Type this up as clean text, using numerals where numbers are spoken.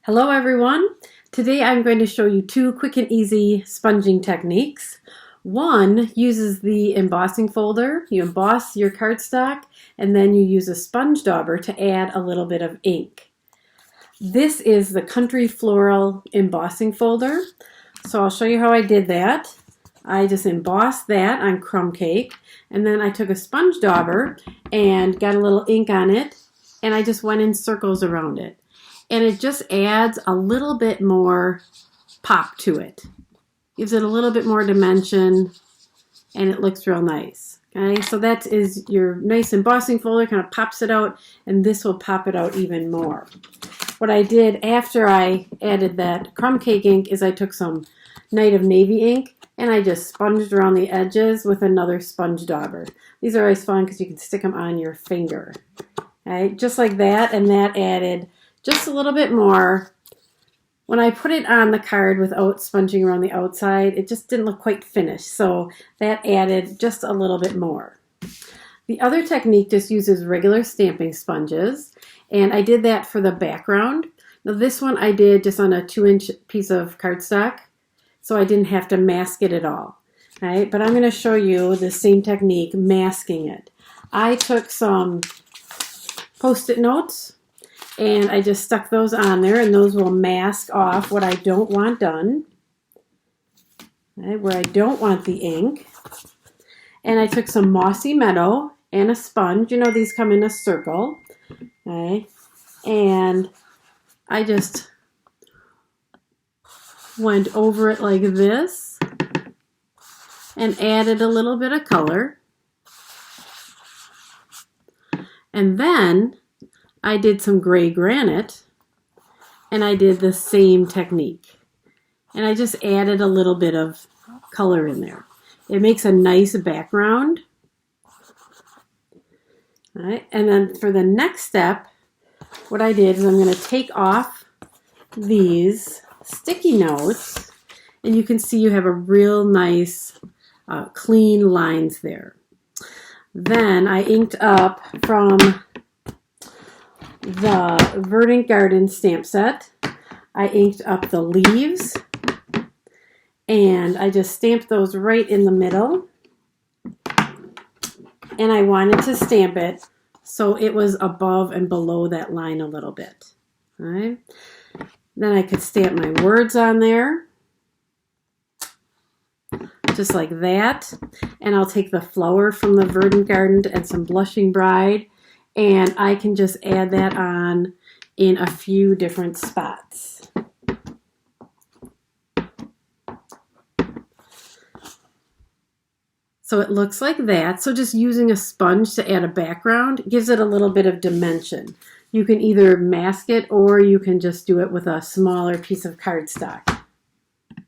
Hello everyone. Today I'm going to show you two quick and easy sponging techniques. One uses the embossing folder. You emboss your cardstock and then you use a sponge dauber to add a little bit of ink. This is the Country Floral embossing folder. So I'll show you how I did that. I just embossed that on crumb cake and then I took a sponge dauber and got a little ink on it and I just went in circles around it. And it just adds a little bit more pop to it. Gives it a little bit more dimension and it looks real nice. Okay, so that is your nice embossing folder, kind of pops it out, and this will pop it out even more. What I did after I added that crumb cake ink is I took some Night of Navy ink and I just sponged around the edges with another sponge dauber. These are always fun because you can stick them on your finger. Okay, just like that, and that added just a little bit more. When I put it on the card without sponging around the outside, it just didn't look quite finished, so that added just a little bit more. The other technique just uses regular stamping sponges, and I did that for the background. Now this one I did just on a 2-inch piece of cardstock, so I didn't have to mask it at all. All right, but I'm going to show you the same technique, masking it. I took some Post-it notes, and I just stuck those on there, and those will mask off what I don't want done, okay, where I don't want the ink. And I took some Mossy Meadow and a sponge. You know, these come in a circle. Okay, and I just went over it like this and added a little bit of color. And then I did some gray granite and I did the same technique. And I just added a little bit of color in there. It makes a nice background. All right, and then for the next step, what I did is I'm going to take off these sticky notes, and you can see you have a real nice clean lines there. Then I inked up from the Verdant Garden stamp set. I inked up the leaves and I just stamped those right in the middle, and I wanted to stamp it so it was above and below that line a little bit. All right. Then I could stamp my words on there just like that, and I'll take the flower from the Verdant Garden and some Blushing Bride, and I can just add that on in a few different spots. So it looks like that. So just using a sponge to add a background gives it a little bit of dimension. You can either mask it or you can just do it with a smaller piece of cardstock.